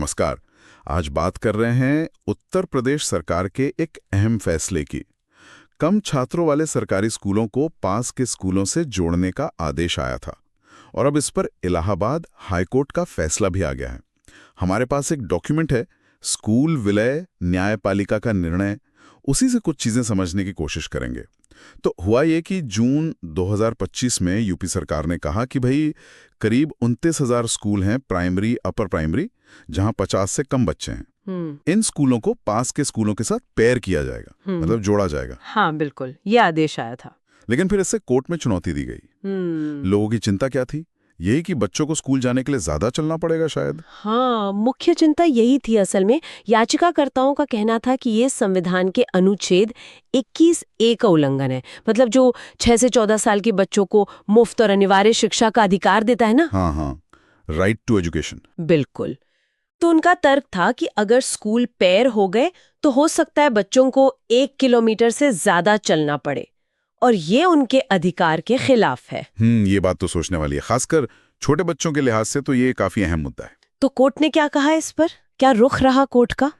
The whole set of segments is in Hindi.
नमस्कार। आज बात कर रहे हैं उत्तर प्रदेश सरकार के एक अहम फैसले की। कम छात्रों वाले सरकारी स्कूलों को पास के स्कूलों से जोड़ने का आदेश आया था और अब इस पर इलाहाबाद हाईकोर्ट का फैसला भी आ गया है। हमारे पास एक डॉक्यूमेंट है, स्कूल विलय न्यायपालिका का निर्णय। उसी से कुछ चीजें समझने की कोशिश करेंगे। तो हुआ ये कि जून 2025 में यूपी सरकार ने कहा कि भाई करीब 29,000 स्कूल हैं प्राइमरी अपर प्राइमरी जहां 50 से कम बच्चे हैं। इन स्कूलों को पास के स्कूलों के साथ पेयर किया जाएगा, मतलब जोड़ा जाएगा। हाँ बिल्कुल, ये आदेश आया था। लेकिन फिर इससे कोर्ट में चुनौती दी गई। लोगों की चिंता क्या थी? यही कि बच्चों को स्कूल जाने के लिए ज्यादा चलना पड़ेगा शायद। हाँ, मुख्य चिंता यही थी असल में। याचिकाकर्ताओं का कहना था कि ये संविधान के अनुच्छेद 21A का उल्लंघन है। मतलब जो 6 से 14 साल के बच्चों को मुफ्त और अनिवार्य शिक्षा का अधिकार देता है ना। हाँ, राइट टू एजुकेशन। बिल्कुल। तो उनका तर्क था कि अगर स्कूल पेयर हो गए तो हो सकता है बच्चों को 1 किलोमीटर से ज्यादा चलना पड़े, और ये उनके अधिकार के खिलाफ है। ये बात तो सोचने वाली है, खासकर छोटे बच्चों के लिहाज से तो ये काफी अहम मुद्दा है। तो कोर्ट ने क्या कहा इस पर? क्या रुख रहा कोर्ट का?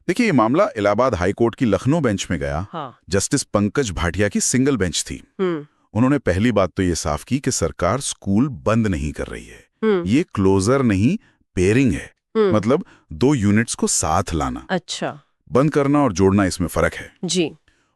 देखिए, ये मामला इलाहाबाद हाई कोर्ट की लखनऊ बेंच में गया। हाँ। जस्टिस पंकज भाटिया की सिंगल बेंच थी। उन्होंने पहली बात तो ये साफ की कि सरकार स्कूल बंद नहीं कर रही है। ये क्लोजर नहीं, पेयरिंग है। मतलब 2 यूनिट्स को साथ लाना। अच्छा। बंद करना और जोड़ना, इसमें फर्क है जी।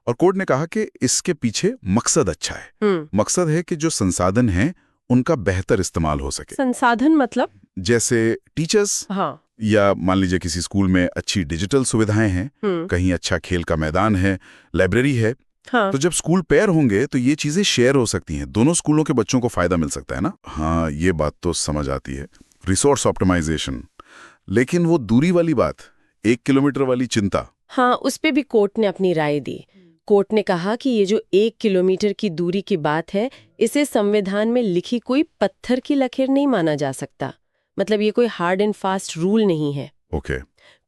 और कोर्ट ने कहा कि इसके पीछे मकसद अच्छा है। मकसद है कि जो संसाधन हैं उनका बेहतर इस्तेमाल हो सके। संसाधन मतलब? जैसे टीचर्स। हाँ। या मान लीजिए किसी स्कूल में अच्छी डिजिटल सुविधाएं हैं, कहीं अच्छा खेल का मैदान है, लाइब्रेरी है। हाँ। तो जब स्कूल पेयर होंगे तो ये चीजें शेयर हो सकती हैं, दोनों स्कूलों के बच्चों को फायदा मिल सकता है ना। हाँ, ये बात तो समझ आती है, रिसोर्स ऑप्टिमाइजेशन। लेकिन वो दूरी वाली बात, 1 किलोमीटर वाली चिंता। हाँ, उस पे भी कोर्ट ने अपनी राय दी। कोर्ट ने कहा कि ये जो 1 किलोमीटर की दूरी की बात है, इसे संविधान में लिखी कोई पत्थर की लकीर नहीं माना जा सकता। मतलब ये कोई हार्ड एंड फास्ट रूल नहीं है। ओके।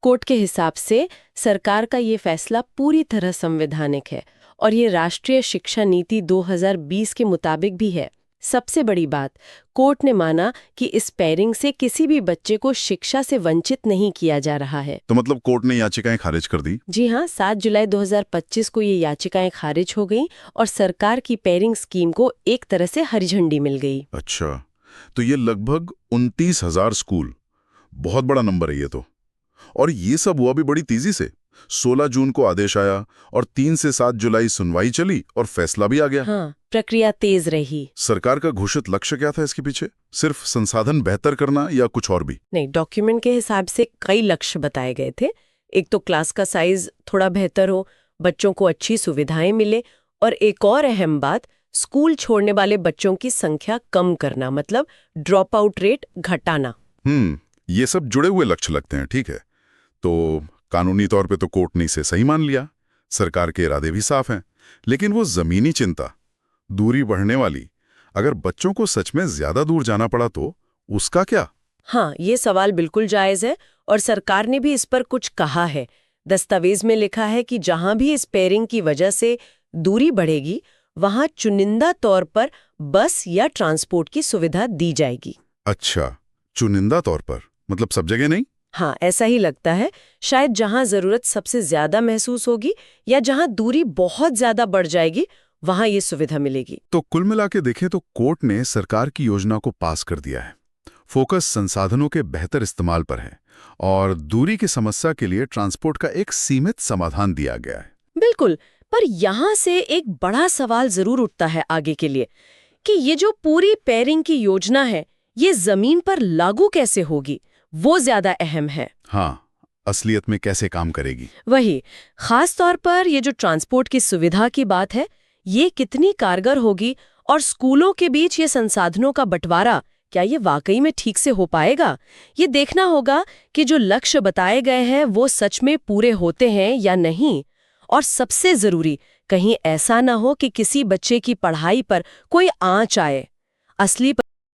कोर्ट के हिसाब से सरकार का ये फैसला पूरी तरह संवैधानिक है और ये राष्ट्रीय शिक्षा नीति 2020 के मुताबिक भी है। सबसे बड़ी बात, कोर्ट ने माना कि इस पेयरिंग से किसी भी बच्चे को शिक्षा से वंचित नहीं किया जा रहा है। तो मतलब कोर्ट ने याचिकाएं खारिज कर दी? जी हाँ, 7 जुलाई 2025 को ये याचिकाएं खारिज हो गईं और सरकार की पेयरिंग स्कीम को एक तरह से हरी झंडी मिल गई। अच्छा, तो ये लगभग 29,000 स्कूल, बहुत बड़ा नंबर है ये तो। और ये सब हुआ भी बड़ी तेजी से। 16 जून को आदेश आया और 3 से 7 जुलाई सुनवाई चली और फैसला भी आ गया। हाँ, प्रक्रिया तेज रही। सरकार का घोषित लक्ष्य क्या था इसके पीछे? सिर्फ संसाधन बेहतर करना या कुछ और भी? नहीं, डॉक्यूमेंट के हिसाब से कई लक्ष्य बताए गए थे। एक तो क्लास का साइज थोड़ा बेहतर हो, बच्चों को अच्छी सुविधाएं मिले, और एक और अहम बात, स्कूल छोड़ने वाले बच्चों की संख्या कम करना, मतलब ड्रॉप आउट रेट घटाना। ये सब जुड़े हुए लक्ष्य लगते हैं, ठीक है। तो कानूनी तौर पे तो कोर्ट ने इसे सही मान लिया, सरकार के इरादे भी साफ हैं। लेकिन वो जमीनी चिंता, दूरी बढ़ने वाली, अगर बच्चों को सच में ज्यादा दूर जाना पड़ा तो उसका क्या? हाँ, ये सवाल बिल्कुल जायज है और सरकार ने भी इस पर कुछ कहा है। दस्तावेज में लिखा है कि जहां भी इस पेयरिंग की वजह से दूरी बढ़ेगी, वहां चुनिंदा तौर पर बस या ट्रांसपोर्ट की सुविधा दी जाएगी। अच्छा, चुनिंदा तौर पर, मतलब सब जगह नहीं? हाँ, ऐसा ही लगता है। शायद जहां जरूरत सबसे ज्यादा महसूस होगी या जहां दूरी बहुत ज्यादा बढ़ जाएगी, वहां ये सुविधा मिलेगी। तो कुल मिला के देखें तो कोर्ट ने सरकार की योजना को पास कर दिया है। फोकस संसाधनों के बेहतर इस्तेमाल पर है और दूरी की समस्या के लिए ट्रांसपोर्ट का एक सीमित समाधान दिया गया है। बिल्कुल, पर यहाँ से एक बड़ा सवाल जरूर उठता है आगे के लिए कि ये जो पूरी पेयरिंग की योजना है, ये जमीन पर लागू कैसे होगी, वो ज्यादा अहम है। हाँ, असलियत में कैसे काम करेगी? वही, खास तौर पर ये जो ट्रांसपोर्ट की सुविधा की बात है, ये कितनी कारगर होगी, और स्कूलों के बीच ये संसाधनों का बंटवारा, क्या ये वाकई में ठीक से हो पाएगा? ये देखना होगा कि जो लक्ष्य बताए गए हैं वो सच में पूरे होते हैं या नहीं। और सबसे जरूरी, कहीं ऐसा ना हो कि किसी बच्चे की पढ़ाई पर कोई आंच आए। असली